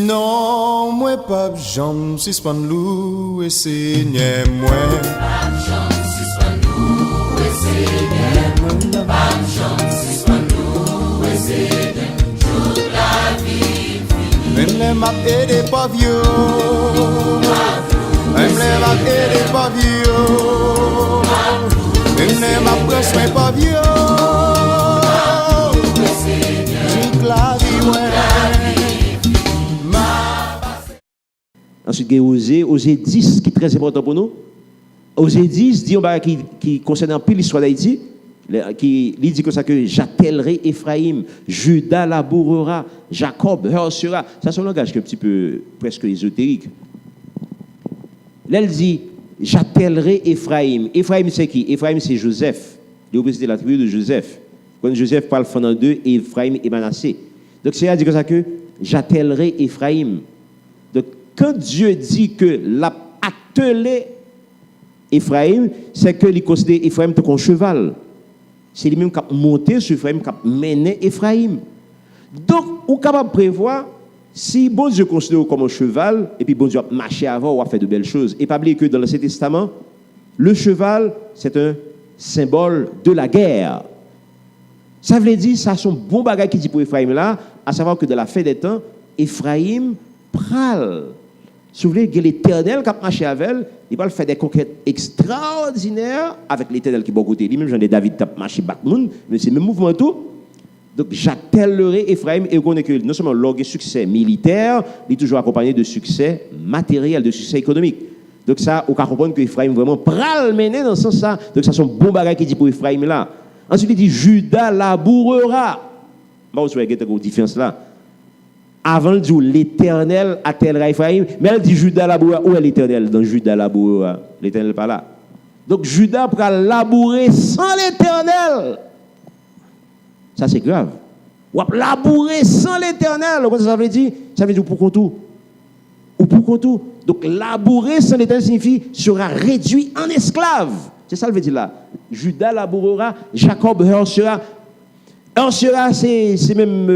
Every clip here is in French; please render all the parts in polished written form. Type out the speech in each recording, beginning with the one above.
Non, moi pas j'en suspend loup et Seigneur moi. Pas j'en suspend loup et Seigneur. Pas j'en suspend loup et Seigneur. Toute la vie finie. Même les maps et les pavions. Même les maps et les pavions. Même les maps presque mes pavions. Toute la vie ouais. Ensuite, il y a Osée 10 qui est très important pour nous. Osée 10 dit qui concerne un peu l'histoire d'Haïti, qui dit que ça que j'appellerai Ephraïm, Judas labourera, Jacob heurtera. Ça c'est un langage qui est un petit peu presque ésotérique. Là, elle dit j'appellerai Ephraïm. Ephraïm c'est qui? Ephraïm c'est Joseph. C'était la tribu de Joseph. Quand Joseph parle pendant deux, Ephraïm et Manassé. Donc c'est à dire que ça que j'appellerai Ephraïm. Donc quand Dieu dit que l'a attelé Ephraïm, c'est que il considère Ephraïm comme un cheval. C'est lui-même qui a monté sur Ephraïm, qui a mené Ephraïm. Donc, on est capable de prévoir si bon Dieu considère comme un cheval, et puis bon Dieu a marché avant ou a fait de belles choses. Et pas oublier que dans l'Ancien Testament, le cheval, c'est un symbole de la guerre. Ça veut dire, ça sont bon bagage qui dit pour Ephraïm là, à savoir que dans la fin des temps, Ephraïm pral. Si vous voulez, l'Éternel qui a marché avec elle, il va faire des conquêtes extraordinaires avec l'Éternel qui est bon côté. Lui-même, j'en ai David qui a marché Bakmoun, mais c'est le même mouvement tout. Donc, j'appellerai Ephraïm et on connaît que non seulement l'orgue succès militaire, il est toujours accompagné de succès matériel, de succès économique. Donc, ça, on peut comprendre que Ephraïm vraiment pral mener dans ce sens-là. Donc, ça, sont bons bagages qui dit pour Ephraïm là. Ensuite, il dit Judas labourera. Bon, vous voyez, il y a une différence là. Avant de dire l'Éternel attellera Ephraïm, mais elle dit Judas labourera. Où est l'Éternel dans Judas labourera? L'Éternel n'est pas là. Donc Judas pourra labourer sans l'Éternel. Ça c'est grave. Ou labourer sans l'Éternel. Ça veut dire? Ça veut dire pour qu'on tout. Ou pour qu'on tout. Donc labourer sans l'Éternel signifie sera réduit en esclave. C'est ça le veut dire là. Judas labourera, Jacob heurtera. Heurtera, c'est même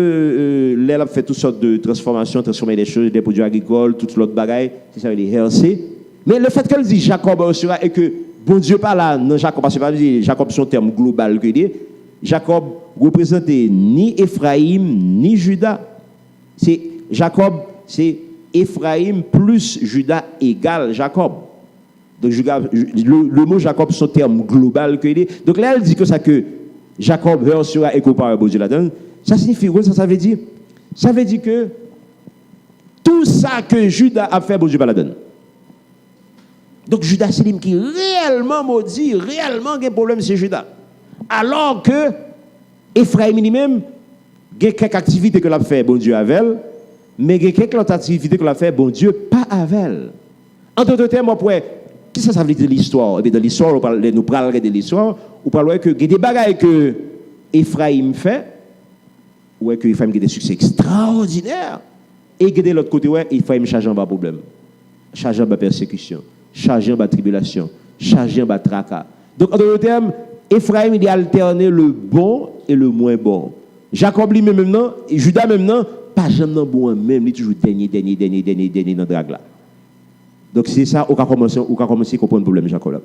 l'air a fait toutes sortes de transformations, transformer les choses, des produits agricoles, toutes l'autre bagaille, c'est ça les heurter. Mais le fait qu'elle dit Jacob heurtera et que bon Dieu pas là, non Jacob parce que Jacob son terme global que dit. Jacob représente ni Ephraïm ni Judas. C'est Jacob, c'est Ephraïm plus Judas égale Jacob. Donc le mot Jacob son terme global que dit. Donc là elle dit que ça que Jacob heurtera et comparé à Dieu là-dedans. Ça signifie quoi? Ça veut dire? Ça veut dire que tout ça que Judas a fait, Dieu pas la donne. Donc Judas c'est lui qui réellement maudit, réellement a un problème, c'est Judas. Alors que Ephraïm lui-même, il y a quelques activités que l'a fait, bon Dieu avec elle, mais il y a quelques autres activités que l'a fait, bon Dieu pas avec elle. En d'autres termes, qu'est-ce que ça veut dire de l'histoire? Et bien, dans l'histoire, nous parlerons de l'histoire, on parlera que des bagailles que Ephraïm fait, ouais, que Ephraïm a des succès extraordinaires, et que de l'autre côté, ouais, Ephraïm charge en bas problème, charge en bas persécution, charge en bas tribulation, charge en bas tracas. Donc, en d'autres termes, Ephraïm, il a alterné le bon et le moins bon. Jacob lui-même maintenant, et Judas même non, pas jamais bon même, il est toujours dernier dans le drag là. Donc c'est ça, on a commencé à comprendre le problème Jacob.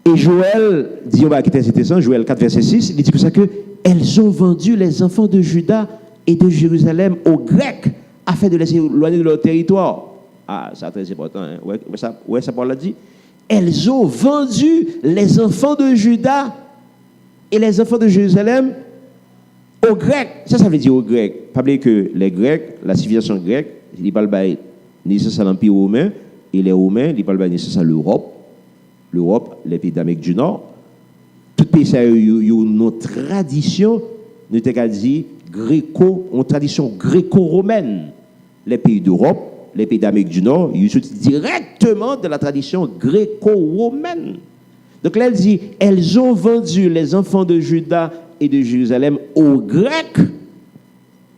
Et Joël, dit on va quitter cette sens, Joël 4 verset 6, il dit que ça que elles ont vendu les enfants de Juda et de Jérusalem aux Grecs afin de les éloigner de leur territoire. Ah, ça très important, hein? Ouais, ça parle là dit. Elles ont vendu les enfants de Juda et les enfants de Jérusalem aux Grecs. Ça veut dire aux Grecs. Pas oublier que les Grecs, la civilisation grecque, ils parlent de naissance à l'Empire romain, et les Romains, ils parlent de naissance à l'Europe. L'Europe, les pays d'Amérique du Nord. Tout pays, ça a une tradition, nous avons dit, une tradition gréco-romaine. Les pays d'Europe, les pays d'Amérique du Nord, ils sont directement de la tradition gréco-romaine. Donc là, elle dit, elles ont vendu les enfants de Juda et de Jérusalem aux Grecs.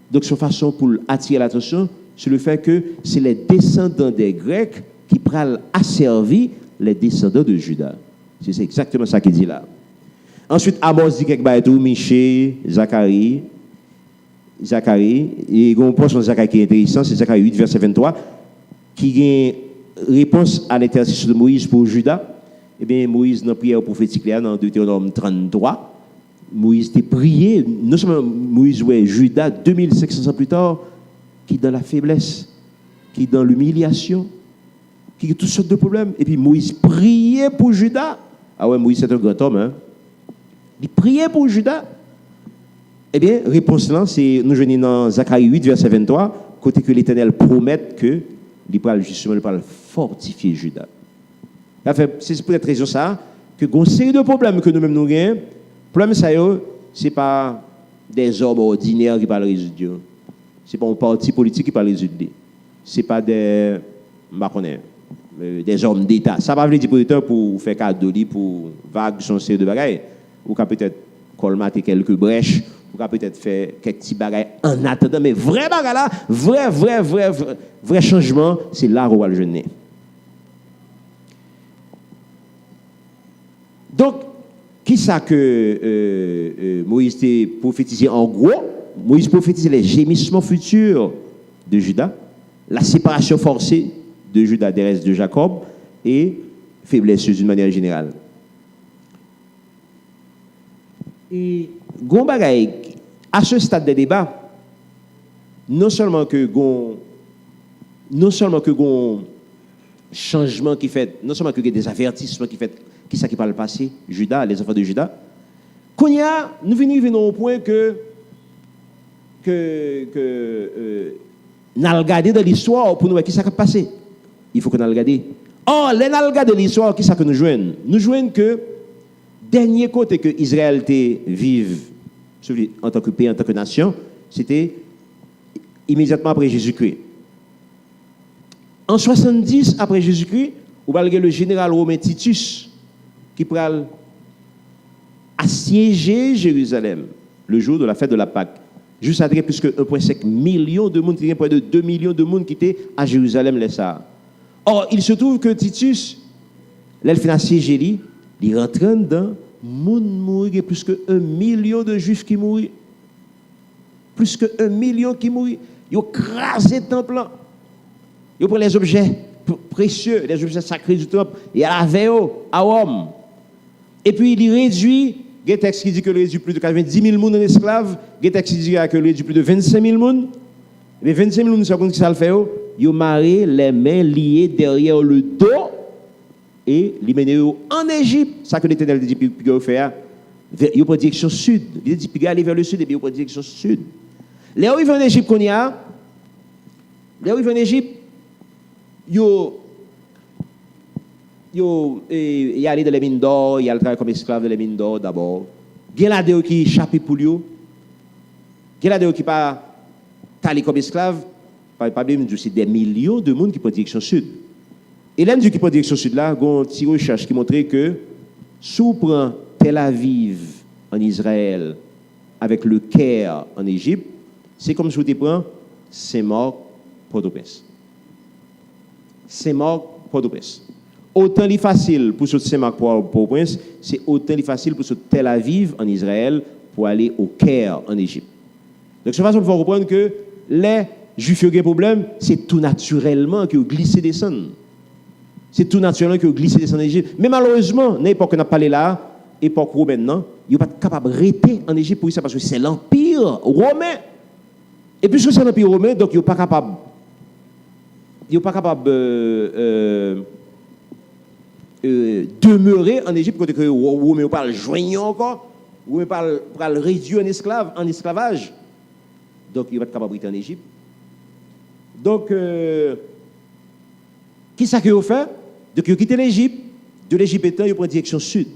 Donc, c'est une façon pour attirer l'attention sur le fait que c'est les descendants des Grecs qui prennent asservir les descendants de Juda. C'est exactement ça qu'il dit là. Ensuite, Amos dit quelque chose, Michée, Zacharie. Zacharie, et il y a une portion de Zacharie qui est intéressant, c'est Zacharie 8, verset 23, qui a une réponse à l'intercession de Moïse pour Judas. Eh bien, Moïse, dans la prière prophétique, là, dans Deutéronome 33, Moïse était prié, non seulement Moïse, ouais, Judas, 2500 ans plus tard, qui est dans la faiblesse, qui est dans l'humiliation, qui a toutes sortes de problèmes. Et puis Moïse priait pour Judas. Ah ouais, Moïse, c'est un grand homme, hein. Il priait pour Judas. Eh bien, réponse là, c'est, nous venons dans Zacharie 8, verset 23, côté que l'Éternel promet que il parle justement, il parle fortifier Judas. C'est pour cette raison ça, que une série de problèmes que nous-mêmes nous avons, problème ça, c'est pas des hommes ordinaires qui parlent résoudre. C'est pas un parti politique qui parle résoudre. C'est pas des hommes d'État. Ça va veut dire pour faire cadeau pour vague son série de bagailles, ou peut-être colmater quelques brèches, ou peut-être faire quelques petits bagailles en attendant, mais vrai bagaille là, vrai changement, c'est là où on va le jeûner. Donc, qui ça que Moïse t'a prophétisé en gros? Moïse prophétisait les gémissements futurs de Judas, la séparation forcée de Judas des restes de Jacob et faiblesse d'une manière générale. Et Gombagaï, à ce stade des débats, non seulement que changement qui fait, non seulement que des avertissements qui fait, qui ça qui parle passé, Judas, les enfants de Judas, qu'on y a, nous venons au point que nous regarder dans l'histoire pour nous voir qui ça qui passé. Il faut qu'on nous regarde. Or, les nous regarder l'histoire, qui ça que nous jouons? Nous jouons que dernier côté que Israël vive en tant que pays, en tant que nation, c'était immédiatement après Jésus-Christ. En 70 après Jésus-Christ, vous avez le général romain Titus qui pourra assiéger Jérusalem le jour de la fête de la Pâque. Juste à dire plus que 1,5 million de monde, près de 2 millions de monde qui étaient à Jérusalem, les ça. Or, il se trouve que Titus, là, il fait assiéger, il rentre dedans, monde mourir, plus que 1 million de juifs qui mourent. Plus que 1 million qui mourent. Ils ont crasé le temple. Ils ont pris les objets précieux, les objets sacrés du temple, et à la veille, à Rome. Et puis, il réduit. Il y a un texte qui dit que le réduit plus de 90 000 personnes en esclaves. Il y a un texte qui dit que le réduit plus de 25 000 personnes. Mais 25 000 personnes, c'est comme ça le fait. Ils ont marré les mains liées derrière le dos et les mené en Égypte. Ça que l'Éternel dit qu'il fait. Ils ont pris direction sud. Il dit qu'il aller vers le sud et puis ils ont pris direction sud. Là où ils vont en Égypte, il y a allé dans les mines d'or, il a travaillé comme esclave dans les mines d'or d'abord. Il y a des gens qui échappent pour lui. Il y a des gens qui pas allé comme esclave. Pas bien, c'est des millions de monde qui prennent direction sud. Et l'un qui prend direction sud là, il y a une petite recherche qui montrait que si on prend Tel Aviv en Israël avec le Caire en Égypte, c'est comme si on prend Saint-Marc, Port-au-Prince. Saint-Marc, Port-au-Prince. Autant il facile pour ce Saint-Marc Port-au-Prince, c'est autant il facile pour ce Tel Aviv en Israël pour aller au Caire en Égypte. Donc, de cette façon, il faut comprendre que les Juifs qui ont des problèmes, c'est tout naturellement qu'ils ont glissé des descendent. C'est tout naturellement qu'ils ont glissé des descendent en Égypte. Mais malheureusement, l'époque qu'on a parlé là, époque romaine, non, ils ne sont pas capables de rester en Égypte pour ça parce que c'est l'Empire romain. Et puisque c'est l'Empire romain, donc ils ne sont pas capables. Ils ne sont pas capables demeurer en Égypte, côté que les Romains parlent joignant encore, les Romains parlent réduit en esclavage. Donc, ils ne sont pas capables de rester en Égypte. Donc, qui ça qu'ils ont fait? Donc, ils ont quitté l'Égypte. De l'Égypte étant, ils prennent direction sud.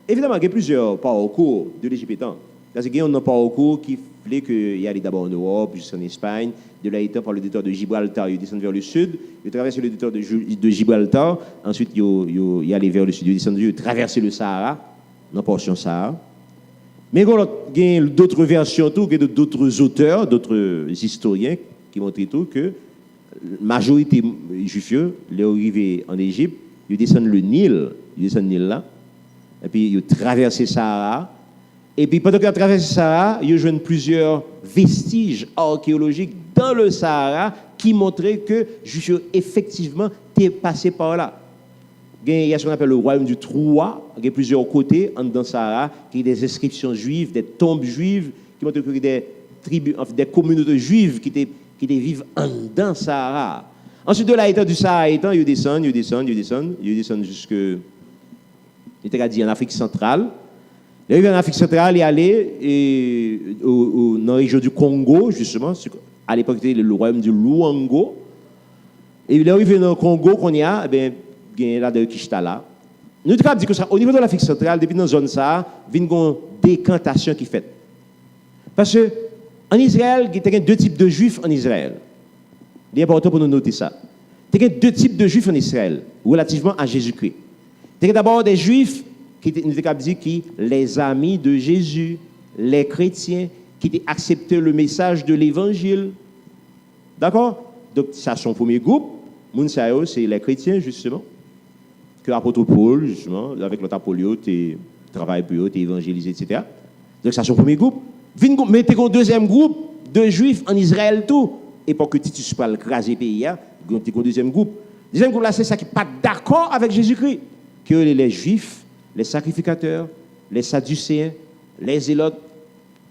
Évidemment, il y a plusieurs parcours de l'Égypte étant. Parce qu'il y a un parcours qui voulait qu'il allait d'abord en Europe, jusqu'en Espagne. De là, étant par le détroit de Gibraltar, il descend vers le sud. Il traverse le détroit de Gibraltar. Ensuite, il allait vers le sud. Il descend, il traverse le Sahara, dans la portion Sahara. Mais il y a d'autres versions, d'autres auteurs, d'autres historiens qui montrent tout que la majorité des Juifs, les arrivés en Égypte, ils descendent le Nil là, et puis ils traversent le Sahara, Et puis, pendant qu'ils traversent le Sahara, ils joignent plusieurs vestiges archéologiques dans le Sahara qui montraient que Juifs, effectivement, étaient passés par là. Il y a ce qu'on appelle le royaume du Troua, il y a plusieurs côtés dans le Sahara, qui ont des inscriptions juives, des tombes juives, qui montrent que des tribus, des communautés juives qui vivent dans le Sahara. Ensuite, de là, étant du Sahara, ils descendent jusque, il était dit en Afrique centrale. Il arrive en Afrique centrale, il est allé dans la région du Congo, justement, à l'époque, c'était le royaume du Luango. Et il est arrivé dans le Congo, qu'on y a, là de Kishtala. Nous avons dit que ça, au niveau de l'Afrique centrale, depuis dans la zone ça, il y a une décantation qui est faite. Parce qu'en Israël, il y a deux types de juifs en Israël. Il est important pour nous noter ça. Il y a deux types de juifs en Israël, relativement à Jésus-Christ. Il y a d'abord des juifs qui les amis de Jésus, les chrétiens, qui ont accepté le message de l'évangile. D'accord? Donc, ça, son premier groupe. Mounsayo, c'est les chrétiens, justement. Que l'apôtre Paul, justement, avec l'autre Apollo, tu travailles pour eux, tu évangélisé, etc. Donc, ça, son premier groupe. Mais tu as un deuxième groupe de juifs en Israël, tout. Et pour que Titus parle craser le pays, tu as un deuxième groupe. Le deuxième groupe, là, c'est ça qui n'est pas d'accord avec Jésus-Christ. Que les juifs, les sacrificateurs, les sadducéens, les zélotes,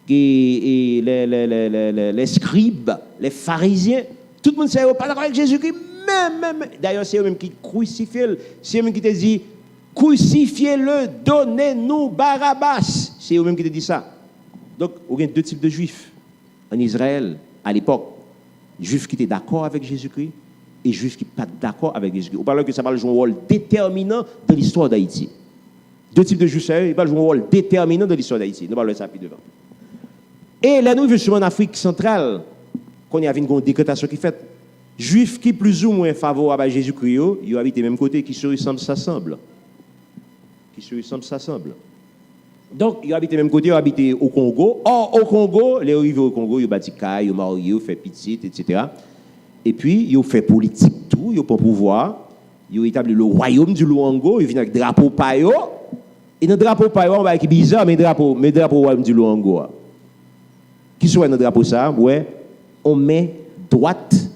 et les scribes, les pharisiens, tout le monde ne sait pas d'accord avec Jésus-Christ. Même. D'ailleurs, c'est eux-mêmes qui crucifient. C'est eux-mêmes qui te disent, crucifiez-le, donnez-nous Barabbas. C'est eux-mêmes qui te disent ça. Donc, il y a deux types de juifs en Israël à l'époque. Juifs qui étaient d'accord avec Jésus-Christ et juifs qui n'étaient pas d'accord avec Jésus-Christ. On parle que ça va jouer un rôle déterminant dans l'histoire d'Haïti. Deux types de juifs, ils vont jouer un rôle déterminant dans l'histoire d'Haïti. Nous parlons de ça plus devant. Et là, nous vivons en Afrique centrale, qu'on y avait une décrétation qui fait. Juifs qui plus ou moins favorables à Jésus-Christ, ils habitent du même côté, qui se ressemblent, s'assemblent. Donc, ils habitent du même côté, ils habitent au Congo. Or, au Congo, les arrivés au Congo, ils bâtissent caille, ils marient, ils font petite, etc. Et puis, ils font politique, tout, ils font pouvoir. Ils établissent le royaume du Luango, ils viennent avec drapeau payo. Et dans le drapeau payo, on va qui bizarre, mais drapeau royaume du Luango. Qui soit dans le drapeau ça, ouais, on met droite.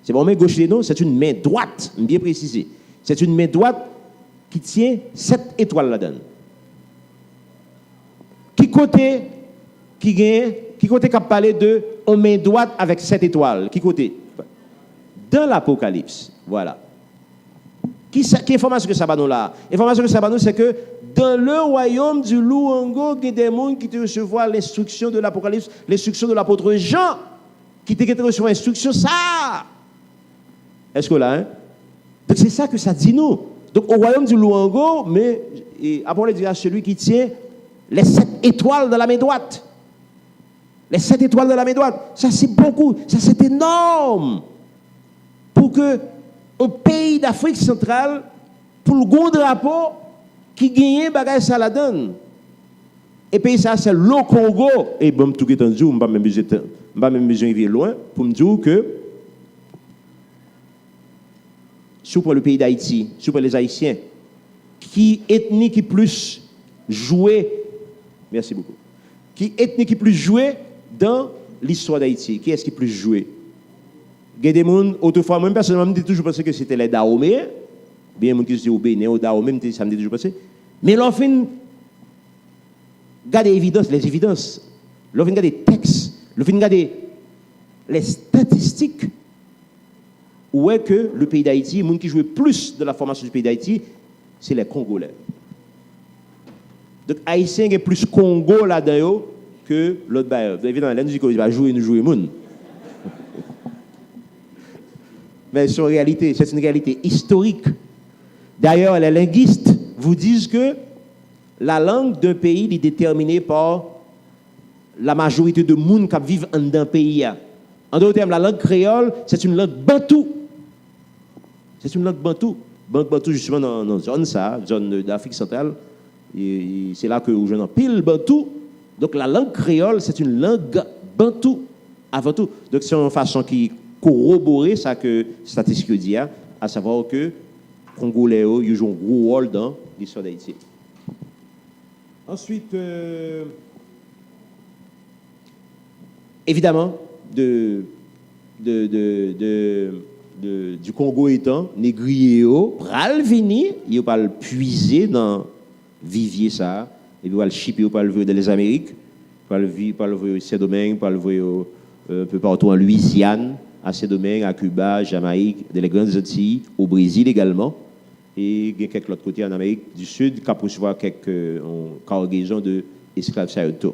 C'est pas une main gauche, non, c'est une main droite, bien précisé. C'est une main droite qui tient 7 étoiles là-dedans. Qui côté qu'a parlé de on main droite avec 7 étoiles? Qui côté? Dans l'Apocalypse, voilà. Qui information que ça va nous là? Information que ça va nous, c'est que dans le royaume du Luango, il y a des gens qui te recevoir l'instruction de l'Apocalypse, l'instruction de l'apôtre Jean, qui te recevoir l'instruction ça. Est-ce que là, hein? Donc c'est ça que ça dit nous. Donc au royaume du Luango, mais après dire à celui qui tient les 7 étoiles de la main droite. Les 7 étoiles de la main droite. Ça c'est beaucoup, ça c'est énorme. Pour que un pays d'Afrique centrale, pour le gros drapeau, qui gagne bagage ça la donne. Et puis ça c'est le Congo. Et bon, tout est entendu, on va même besoin de loin pour me dire que sur le pays d'Haïti, sur les Haïtiens, qui ethnie qui plus joué, merci beaucoup, qui ethnie qui plus joué dans l'histoire d'Haïti, qui est-ce qui plus joué? Il y a des gens, autrefois, moi personnellement, je me toujours pensé que c'était les Dahomey, bien les gens qui se disent au Bénin, au Dahomey, ça me dit toujours pensé. Mais l'enfin, regardez les évidences, l'enfin regarde les textes, l'enfin regarde les statistiques. Où est que le pays d'Haïti, les gens qui jouent plus de la formation du pays d'Haïti, c'est les Congolais. Donc, Haïtiens, il y a plus Congo là-dedans que l'autre bailleur. Vous avez vu dans la musique, il va jouer, nous jouer, moun. Mais c'est une réalité historique. D'ailleurs, les linguistes vous disent que la langue d'un pays est déterminée par la majorité de monde qui vivent dans un pays. En d'autres termes, la langue créole, c'est une langue bantou. C'est une langue bantou. Bantou, justement, dans la zone d'Afrique centrale, et c'est là que je n'en pile bantou. Donc, la langue créole, c'est une langue bantou, avant tout. Donc, c'est une façon qui corrobore ça que statistique dit, à savoir que les Congolais ils jouent un gros rôle dans l'histoire d'Haïti. Ensuite, Évidemment, du Congo étant, négrier, pral vini, il va le puiser dans vivier ça, et puis va le chipper, va le voir dans les Amériques, va le voir au Saint-Domingue, va le voir un peu partout en Louisiane, à Saint-Domingue, à Cuba, Jamaïque, dans les grandes Antilles, au Brésil également, et il y a quelques autres côtés en Amérique du Sud, qui a recevoir quelques cargaisons d'esclaves saoudis.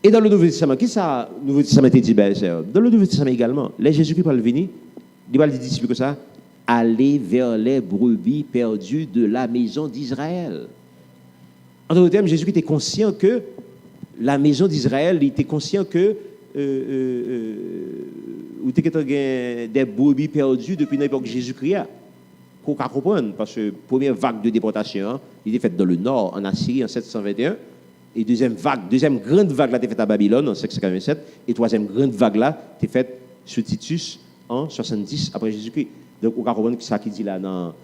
Et dans le Nouveau Testament, qui ça, le Nouveau Testament dit, dans le Nouveau Testament également, les Jésus-Christ va venir, il va dire disciples comme ça, aller vers les brebis perdues de la maison d'Israël. En d'autres termes, Jésus était conscient que la maison d'Israël, il était conscient que il était des brebis perdues depuis l'époque de Jésus-Christ. Qu'on comprendre, parce que la première vague de déportation, il était faite dans le nord, en Assyrie, en 721. Et deuxième grande vague là, était faite à Babylone en 587. Et troisième grande vague là, était faite sous Titus en 70 après Jésus-Christ. Donc, on va comprendre ça qui dit là dans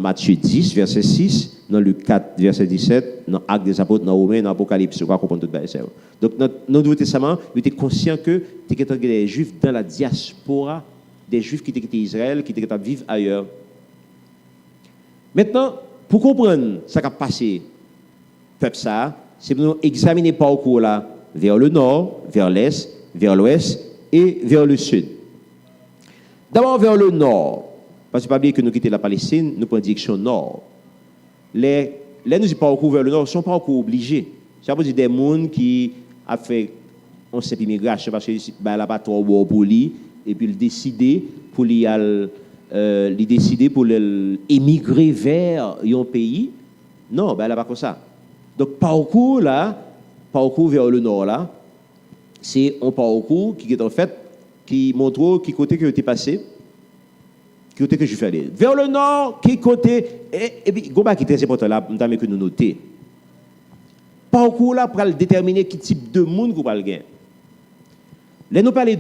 Matthieu 10, verset 6, dans Luc 4, verset 17, dans Actes des Apôtres, dans Romains, dans Apocalypse. On va comprendre tout ça. Donc, dans le Nouveau Testament, il était conscient que des Juifs dans la diaspora, des Juifs qui étaient quittés Israël, qui étaient capables de vivre ailleurs. Maintenant, pour comprendre ce qui a passé, peuple ça, c'est pour nous examiner le parcours là, vers le nord, vers l'est, vers l'ouest et vers le sud. D'abord vers le nord, parce que pas oublier que nous quittons la Palestine, nous prenons direction nord. Les nous parcours vers le nord sont parcours obligés. Ça veut dire des gens qui ont fait on sait immigration parce que là pas trop bon pour lui et puis il décider pour émigrer vers un pays. Non, ben là pas comme ça. Donc, parcours vers le nord, là, c'est un parcours qui est en fait, qui montre qui côté que tu es passé, qui côté que je fais aller. Vers le nord, qui côté, et puis, Goba qui est très important là, que nous noter. Parcours là pour déterminer quel type de monde vous parlez. Là, nous parler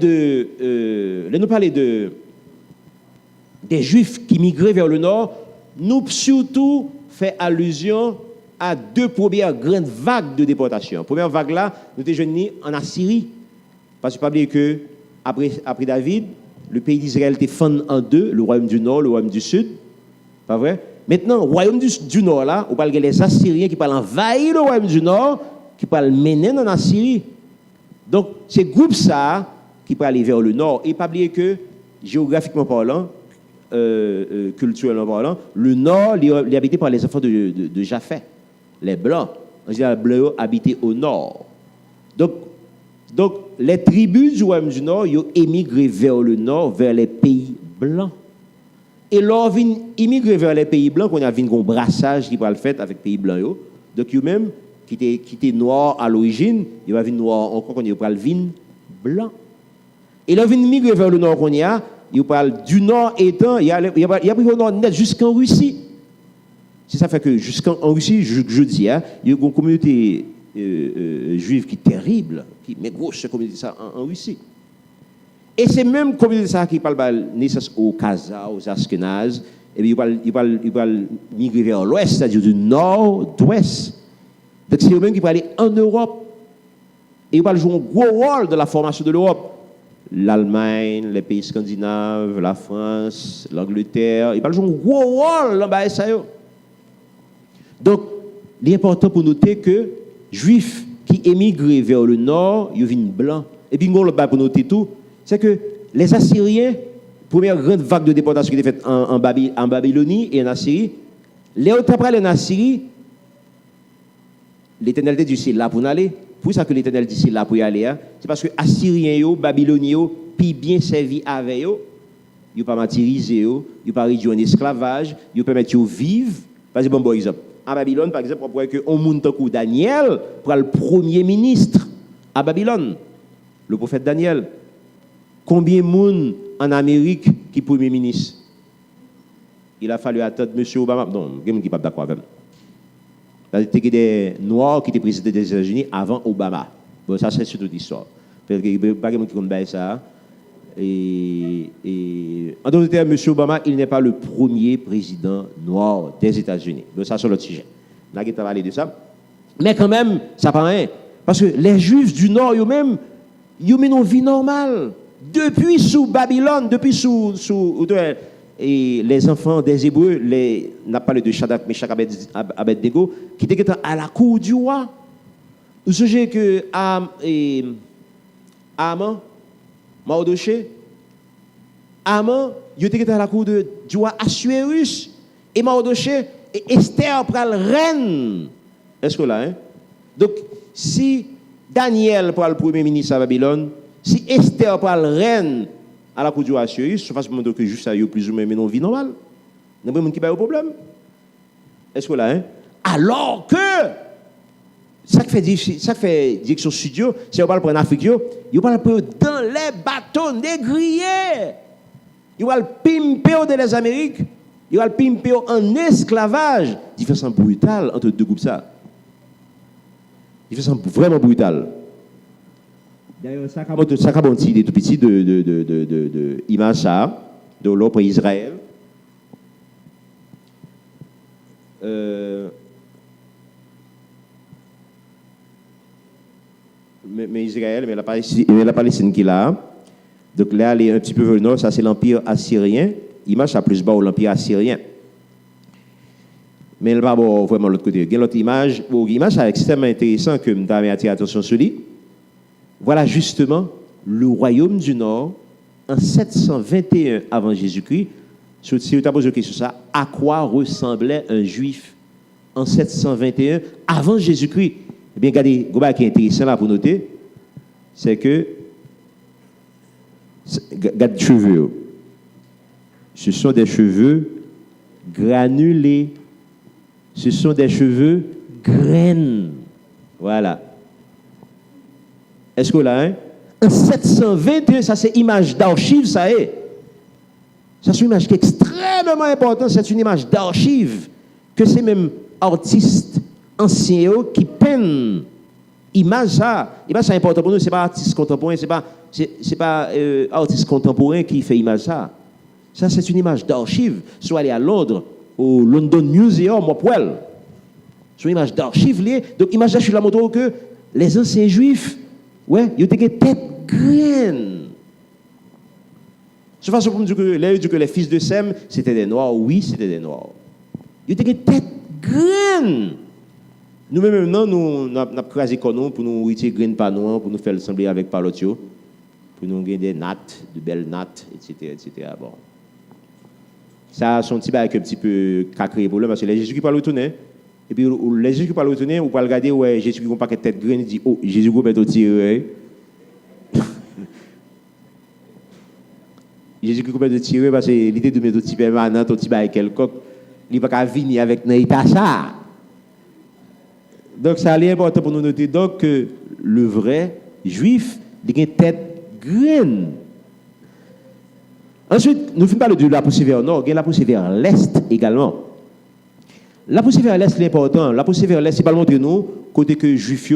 des Juifs qui migraient vers le nord, nous surtout fait allusion à deux premières grandes vagues de déportation. La première vague là, nous étions jeunes en Assyrie. Parce que pas oublier que après David, le pays d'Israël était fendu en deux, le royaume du nord, le royaume du sud. Pas vrai? Maintenant, le royaume du nord là, on parle des Assyriens qui parlent envahir le royaume du nord, qui parlent mener en Assyrie. Donc, c'est groupe ça qui peut aller vers le nord. Et pas oublier que, géographiquement parlant, culturellement parlant, le nord est habité par les enfants de Japheth. Les Blancs, en général, les Blancs habitaient au nord. Donc, les tribus du royaume du nord, ils ont émigré vers le nord, vers les pays blancs. Et leur vient immigrer vers les pays blancs, qu'on a vu un brassage qui va le faire avec les pays blancs. Donc, eux-mêmes, qui étaient noirs à l'origine, ils vont venir noirs encore quand ils parlent vin blanc. Et leur vient immigrer vers le nord qu'on y a, ils parlent du nord étant, il y a pris le nord net jusqu'en Russie. C'est ça fait que jusqu'en Russie, je dis, il y a une communauté juive qui est terrible, qui est grosse communauté ça en Russie. Et c'est même communauté ça qui parle de naissance au Kazakh, aux Ashkénazes, et puis ils parlent migrer vers l'ouest, c'est-à-dire du nord-ouest. Donc c'est eux-mêmes qui parlent en Europe. Et ils parlent jouer un gros rôle dans la formation de l'Europe. L'Allemagne, les pays scandinaves, la France, l'Angleterre, ils parlent jouer un gros rôle dans ça. Donc, il est important pour noter que Juifs qui émigrent vers le nord, ils viennent blancs. Et puis, pour noter tout, c'est que les Assyriens, première grande vague de déportation qui était faite en Babylonie et en Assyrie, les autres après en Assyrie, l'Éternel dit c'est là pour nous aller. Pour ça que l'Éternel dit c'est là pour y aller, c'est parce que Assyriens, Babyloniens, puis bien servi avec eux, ils n'ont pas martyrisé, ils n'ont pas réduit en esclavage, ils permettent de vivre. Par exemple, bon exemple. À Babylone, par exemple, on pourrait que on monte comme Daniel pour le premier ministre à Babylone, le prophète Daniel. Combien de monde en Amérique qui est premier ministre? Il a fallu attendre M. Obama. Non, il n'y a pas d'accord avec moi. Il y a des Noirs qui étaient présidents des États-Unis avant Obama. Bon, ça, c'est surtout l'histoire. Parce qu'il n'y a pas de monde qui connaît ça. Et en d'autres termes, M. Obama, il n'est pas le premier président noir des États-Unis. Donc, ça, c'est l'autre sujet. On a parlé de ça. Mais quand même, ça paraît. Parce que les Juifs du Nord, eux-mêmes, ils mènent une vie normale. Depuis sous Babylone, depuis sous et les enfants des Hébreux, n'a pas parlé de Shadrach, Meshach, Abednego, qui étaient à la cour du roi. Vous savez que Haman, Mardoché, Haman, il était à la cour du roi Assuérus, et Mardoché, et Esther pour la reine. Est-ce que là, hein? Donc, si Daniel pour le premier ministre à Babylone, si Esther pour la reine à la cour du roi Assuérus, je fasse que juste ça, plus ou moins, mais non, vie normale. Il n'y a pas de qui a un problème. Est-ce que là, hein? Alors que, ça fait direction studio, si on parle pour un Afrique, on parle pour dans les bateaux négriers. Il va le pimper de les Amériques, il va le pimper en esclavage. Différence brutale entre deux groupes ça. Différence vraiment brutale. D'ailleurs, ça a un petit tout petit de image ça, de l'autre Israël. Mais Israël, mais la Palestine qui est là. Donc là, elle est un petit peu vers le nord, ça c'est l'Empire assyrien. Image à plus bas l'Empire assyrien. Mais elle va vraiment l'autre côté. Il y a l'autre image, image extrêmement intéressant que je vais attirer attention sur lui. Voilà justement le royaume du Nord en 721 avant Jésus-Christ. Si tu as posé la question ça, à quoi ressemblait un juif en 721 avant Jésus-Christ? Eh bien, regardez, ce qui est intéressant là pour noter, c'est que, regardez les cheveux. Ce sont des cheveux granulés. Ce sont des cheveux graines. Voilà. Est-ce que là, hein? En 721, ça c'est image d'archive, ça est. Ça c'est une image qui est extrêmement importante, c'est une image d'archive que c'est même artistes anciens qui peignent. Image ça c'est important pour nous, c'est pas artiste contemporain, c'est pas artiste contemporain qui fait image ça. Ça c'est une image d'archive, soit aller à Londres au London Museum au poil. C'est une image d'archive liée. Donc image d'archive la montre que les anciens juifs, ouais, ils ont une tête graine. C'est façon pour me dire que les fils de Sem, c'était des noirs. Oui, c'était des noirs. Ils ont une tête graine. Nous-mêmes, maintenant, nous avons crasé comme nous pour nous retirer graine par nous, pour nous faire sembler avec Palotio, pour nous gagner des nattes, de belles nattes, etc. Bon. Ça, son petit bac un petit peu créé problème parce que les Jésus qui parlent retourner. Et puis, les Jésus qui parlent retourner, on peut regarder, ouais, Jésus qui n'a pas de tête graine, il dit, oh, Jésus qui va tirer. Jésus qui va tirer parce que l'idée de mettre un petit permanent, un petit bac quelconque, il ne va pas venir avec un ça. Donc, ça est important pour nous noter donc que le vrai juif, il a une tête graine. Ensuite, nous finissons par de la poussée vers le nord, il y a la poussée vers l'est également. La poussée vers l'est, c'est important. La poussée vers l'est, c'est pas le montrer nous, côté que juif,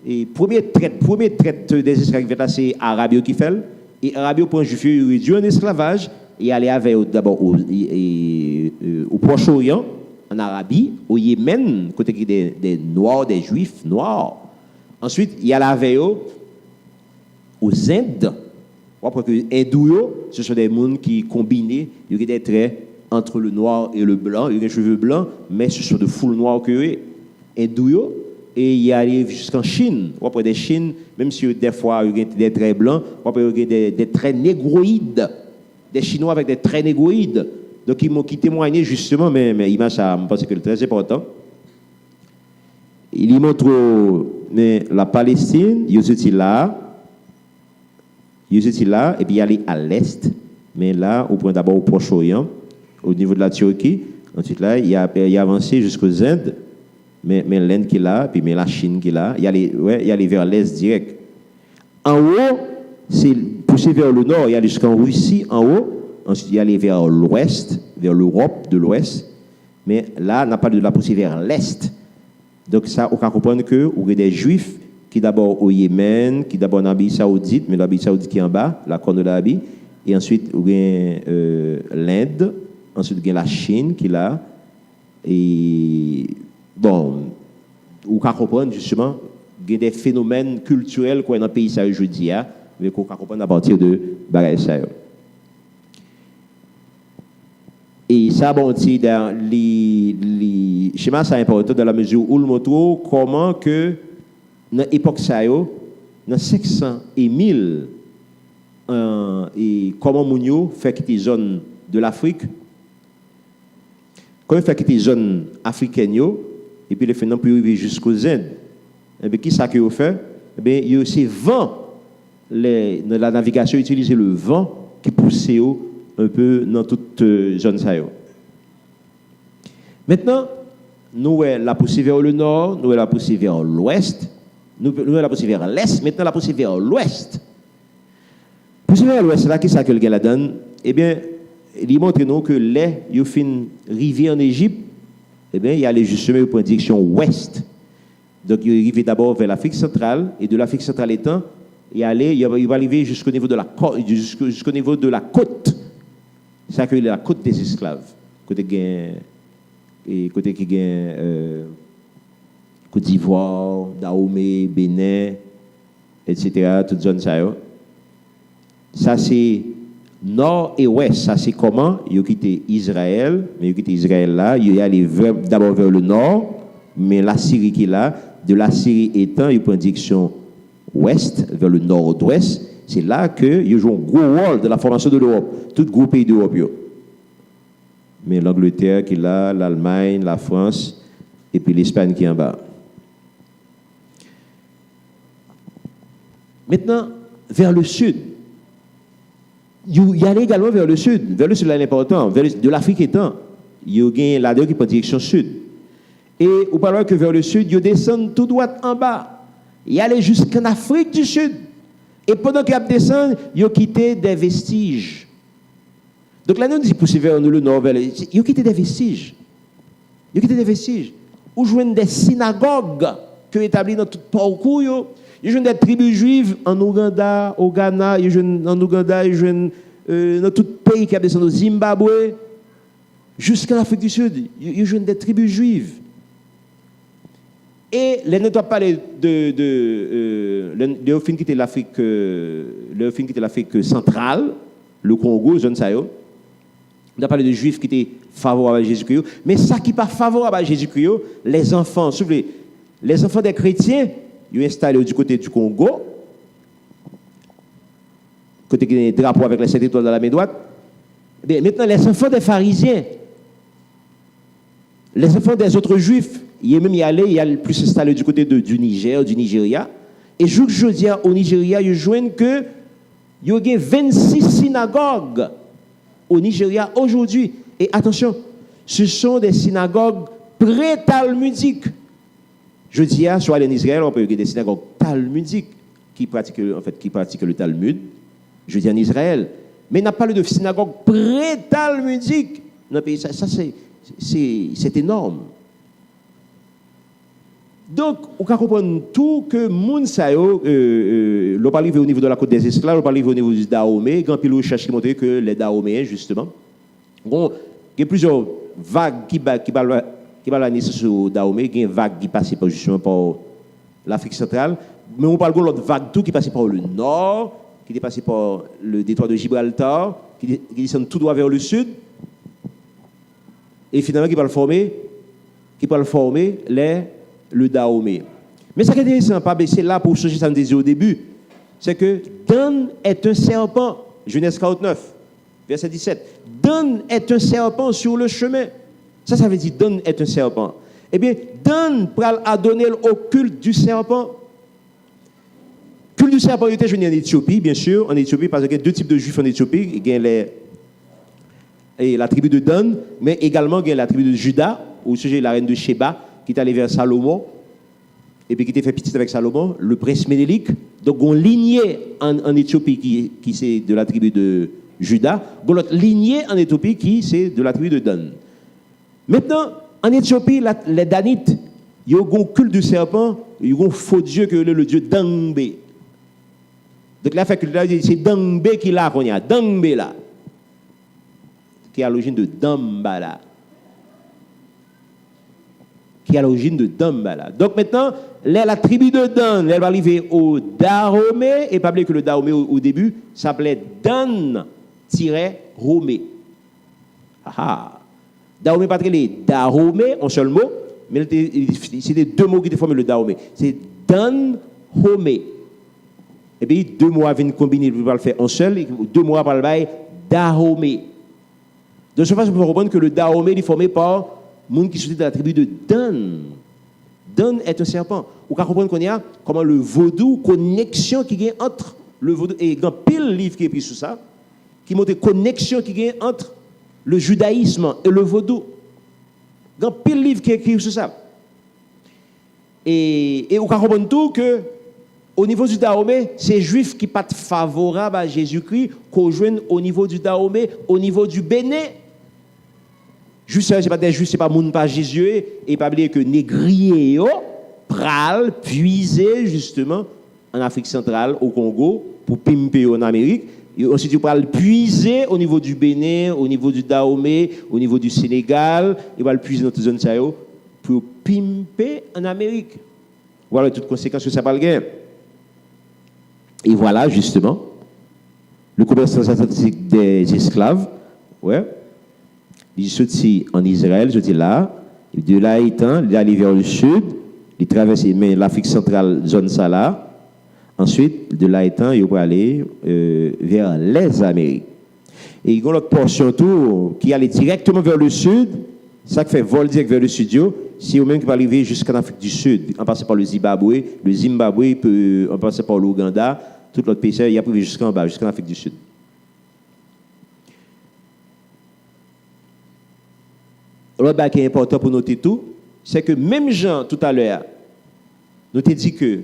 et premier traite des Israélites, c'est Arabie qui fait. Et Arabie prend juif, il réduit en esclavage, et aller avec d'abord au Proche-Orient, en Arabie, au Yémen, côté des Noirs, des Juifs noirs. Ensuite, il y a la veille aux Indes. Parce que les hindous, ce sont des gens qui combinent, il y a des traits entre le noir et le blanc, il y a des cheveux blancs, mais ce sont de foules noires que les hindous. Et il arrive jusqu'en Chine. Après des Chines, même si des fois il y a des traits blancs, après il y a des traits négroïdes. Des Chinois avec des traits négroïdes. Donc ils m'ont témoigné justement, mais l'image, ça me pense que c'est très important. Il montre la Palestine, il est là. Il est là, et puis il est à l'est. Mais là, au point d'abord au Proche-Orient, au niveau de la Turquie. Ensuite là, il a avancé jusqu'aux Indes. Mais l'Inde qui est là, puis mais la Chine qui est là. Il y a les vers l'est direct. En haut, c'est poussé vers le nord. Il y a jusqu'en Russie, en haut. Ensuite, il y a les vers l'ouest, vers l'Europe de l'ouest. Mais là, on n'a pas de la poussée vers l'est. Donc ça, on peut comprendre que il y a des Juifs qui d'abord au Yémen, qui d'abord en Arabie Saoudite, mais l'Arabie Saoudite qui est en bas, la corne de l'Arabie. Et ensuite, il y a l'Inde. Ensuite, il y a la Chine qui est là. Et bon, on peut comprendre justement il y a des phénomènes culturels qu'on a dans le pays ça aujourd'hui, mais qu'on peut comprendre à partir de bagages ça. Et ça, bon, dans les schémas, c'est important dans la mesure où le montre comment que dans l'époque ça, dans 500 et 1000, et comment Mounio fait quitter zone de l'Afrique, comment il fait quitter zone africaine, et puis le phénomène peut arriver jusqu'aux Indes. Et bien, qui ça que vous fait? Eh bien, il y a aussi vent. Dans la navigation, utiliser le vent qui pousse un peu dans toute zone ça. Maintenant, nous la poussée vers le nord, nous la poussée vers l'ouest, nous la poussée vers l'est, maintenant la poussée vers l'ouest. Poussée vers l'ouest, là, qui ça que le gars la donne? Eh bien, il montre nous que les il fin arrivé en Égypte, eh bien, il allait justement pour une direction ouest. Donc, il arrivé d'abord vers l'Afrique centrale, et de l'Afrique centrale étant, il va arriver jusqu'au niveau de la côte, jusqu'au niveau de la côte. C'est ça que la côte des esclaves. Côté qui gagne Côte d'Ivoire, Dahomey, Bénin, etc. Toute zone ça. Ça c'est nord et ouest. Ça c'est comment? Il a quitté Israël, mais il a quitté Israël là. Il est allé d'abord vers le nord, mais la Syrie qui est là, de la Syrie étant, il prend direction ouest, vers le nord-ouest, c'est là qu'il joue un gros rôle de la formation de l'Europe, tout gros pays d'Europe. Mais l'Angleterre qui est là, l'Allemagne, la France, et puis l'Espagne qui est en bas. Maintenant, vers le sud, il y allait également vers le sud là, l'important, de l'Afrique étant, il y a là qui prend direction sud. Et on parle que vers le sud, il descend tout droit en bas. Il allait jusqu'en Afrique du Sud. Et pendant qu'il descend, il a quitté des vestiges. Donc là, nous disons pousser vers le nord, il a quitté des vestiges. Il a quitté des vestiges. Où joignent des synagogues qui sont établies dans tout le parcours. Il y a des tribus juives en Ouganda, au Ghana, il y a en Ouganda, il y a dans tout le pays qui a descendu au Zimbabwe, jusqu'en Afrique du Sud. Il y a des tribus juives. Et les ne doivent parler de fin qui était l'Afrique centrale, le Congo, zone ça. On doit parler de juifs qui étaient favorables à Jésus-Christ. Mais ça qui n'est pas favorable à Jésus-Christ, les enfants, s'il vous plaît, les enfants des chrétiens, ils sont installés du côté du Congo, côté qui a des drapeaux avec les 7 étoiles dans la main droite. Mais maintenant, les enfants des pharisiens, les enfants des autres juifs, il est même y allé plus installé du côté du Niger, du Nigeria. Et je dis au Nigeria, il y que il y a 26 synagogues au Nigeria aujourd'hui. Et attention, ce sont des synagogues pré-talmudiques. Je dis soit en Israël, on peut y avoir des synagogues talmudiques qui pratiquent le Talmud. Je dis en Israël. Mais il n'a pas parlé de synagogue pré-talmudique. Ça c'est énorme. Donc, on peut comprendre tout que moun sa yo, l'on parle au niveau de la côte des esclaves, on parle au niveau du Dahomey, quand il cherche qui montre que les Dahoméens, justement, bon, il y a plusieurs vagues qui la naissance au Dahomey, il y a une vague qui passe justement par l'Afrique centrale, mais on parle de l'autre vague tout qui passe par le nord, qui est passé par le détroit de Gibraltar, qui descend tout droit vers le sud, et finalement qui va le former le Dahomey. Mais ce qui est intéressant, c'est là pour ce que je disais au début, c'est que Dan est un serpent, Genèse 49, verset 17. Dan est un serpent sur le chemin. Ça veut dire Dan est un serpent. Eh bien, Dan a donné au culte du serpent. Le culte du serpent était venu en Éthiopie, bien sûr, parce qu'il y a deux types de juifs en Éthiopie. Il y a la tribu de Dan, mais également il y a la tribu de Juda, où c'est la reine de Sheba, qui est allé vers Salomon, et puis qui était fait petit avec Salomon, le prince Ménélique. Donc, on lignée en Éthiopie qui c'est de la tribu de Juda, on l'autre lignée en Éthiopie qui c'est de la tribu de Dan. Maintenant, en Éthiopie, les Danites, ils ont un culte du serpent, ils ont un faux dieu que le dieu Dangbe. Donc, là, c'est Dangbe qui l'a, qu'on y a, Dangbe là, qui est à l'origine de Dambala. qui est à l'origine de Dan. Là. Donc maintenant, la tribu de Dan, elle va arriver au Dahomey, et pas oublier que le Dahomey au début s'appelait Dan-Romé. Dahomey pas très Dahomey, en seul mot, mais c'était deux mots qui étaient formés le Dahomey. C'est Dan-Homé. Et puis deux mots viennent combiner pour le faire en seul, et deux mots par le bail Dahomey. De ce fait, vous pouvez comprendre que le Dahomey est formé par monde qui sont de la tribu de Dan. Dan est un serpent. Vous pouvez comprendre qu'on y a comment le vaudou, connexion qui y a entre le vaudou, et il y a pile livre qui est pris sur ça, qui montre connexion qui y a entre le judaïsme et le vaudou. Il y a pile livre qui est écrit sur ça. Et vous pouvez comprendre tout que au niveau du Dahomey, c'est les Juifs qui ne sont pas favorables à Jésus-Christ qu'on joigne au niveau du Dahomey, au niveau du Bénin. Juste ça, ce n'est pas des Juifs, ce n'est pas moun pas Jésus, et pas oublier que négrier, pral, puiser justement en Afrique centrale, au Congo, pour pimper en Amérique. Et ensuite, tu pourras le puiser au niveau du Bénin, au niveau du Dahomey, au niveau du Sénégal, et va le puiser dans toute zone pour pimper en Amérique. Voilà toutes les conséquences que ça va le gagner. Et voilà, justement, le commerce transatlantique des esclaves, ouais, il sorti en Israël, je dis là, de là étant, il est allé vers le sud, il traverse l'Afrique centrale, zone ça là, ensuite, de là étant, il va aller vers les Amériques. Et il y a une autre portion tout qui allait directement vers le sud, ça qui fait vol direct vers le studio, c'est au même qui va arriver jusqu'en Afrique du Sud, en passant par le Zimbabwe, en passant par l'Ouganda, tout l'autre pays, il y a privé jusqu'en bas, jusqu'en Afrique du Sud. L'autre chose qui est important pour noter tout, c'est que même Jean, tout à l'heure, nous t'a dit que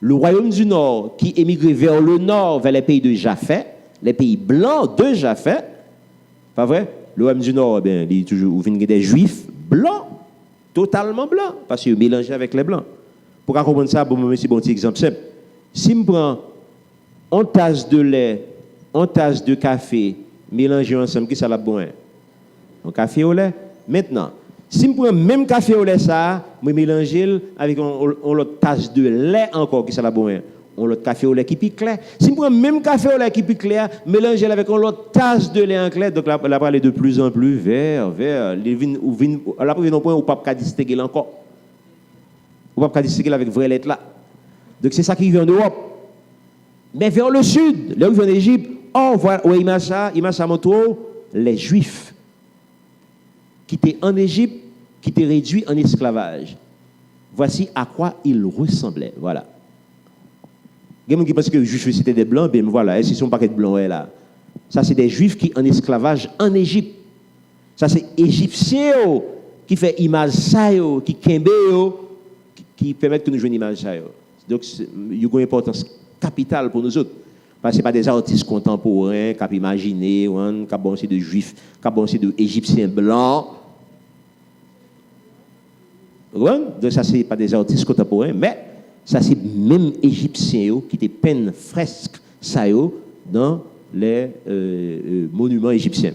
le royaume du Nord qui émigrait vers le Nord, vers les pays de Japheth, les pays blancs de Japheth, pas vrai? Le royaume du Nord, ben, il y a toujours des Juifs blancs, totalement blancs, parce qu'ils mélangent avec les blancs. Pour comprendre ça, c'est un petit exemple simple. Si je prends une tasse de lait, une tasse de café, mélangés ensemble, qui ça la bon? Un café au lait. Maintenant, si je prends le même café au lait, ça, je mélange avec une autre tasse de lait encore, qui ça la bon? Un autre café au lait qui pique clair. Si je prends le même café au lait qui pique clair, mélanger avec une autre tasse de lait en clair, donc là, on va aller de plus en plus vers. Là, on a un point où on ne peut pas distinguer encore. On ne peut pas distinguer avec vraie lettre là. Donc c'est ça qui vient d'Europe. Mais vers le sud, là où vient d'Égypte, on voit où il m'a ça montre les Juifs qui étaient en Égypte, qui étaient réduits en esclavage. Voici à quoi ils ressemblaient. Voilà. Il y a des gens qui pensent que les Juifs c'était des blancs, bien voilà, ils sont pas des blancs là. Ça c'est des Juifs qui en esclavage en Égypte. Ça c'est Égyptiens qui fait image ça qui kembe qui permettent que nous jouions image ça. Donc il y a une importance capitale pour nous autres. Parce que ce n'est pas des artistes contemporains qui ont imaginé, qui ont pensé de Juifs, qui ont pensé d'Égyptiens blancs. Donc ça c'est pas des artistes contemporains, mais ça c'est même Égyptiens qui étaient peints fresques ça dans les monuments égyptiens.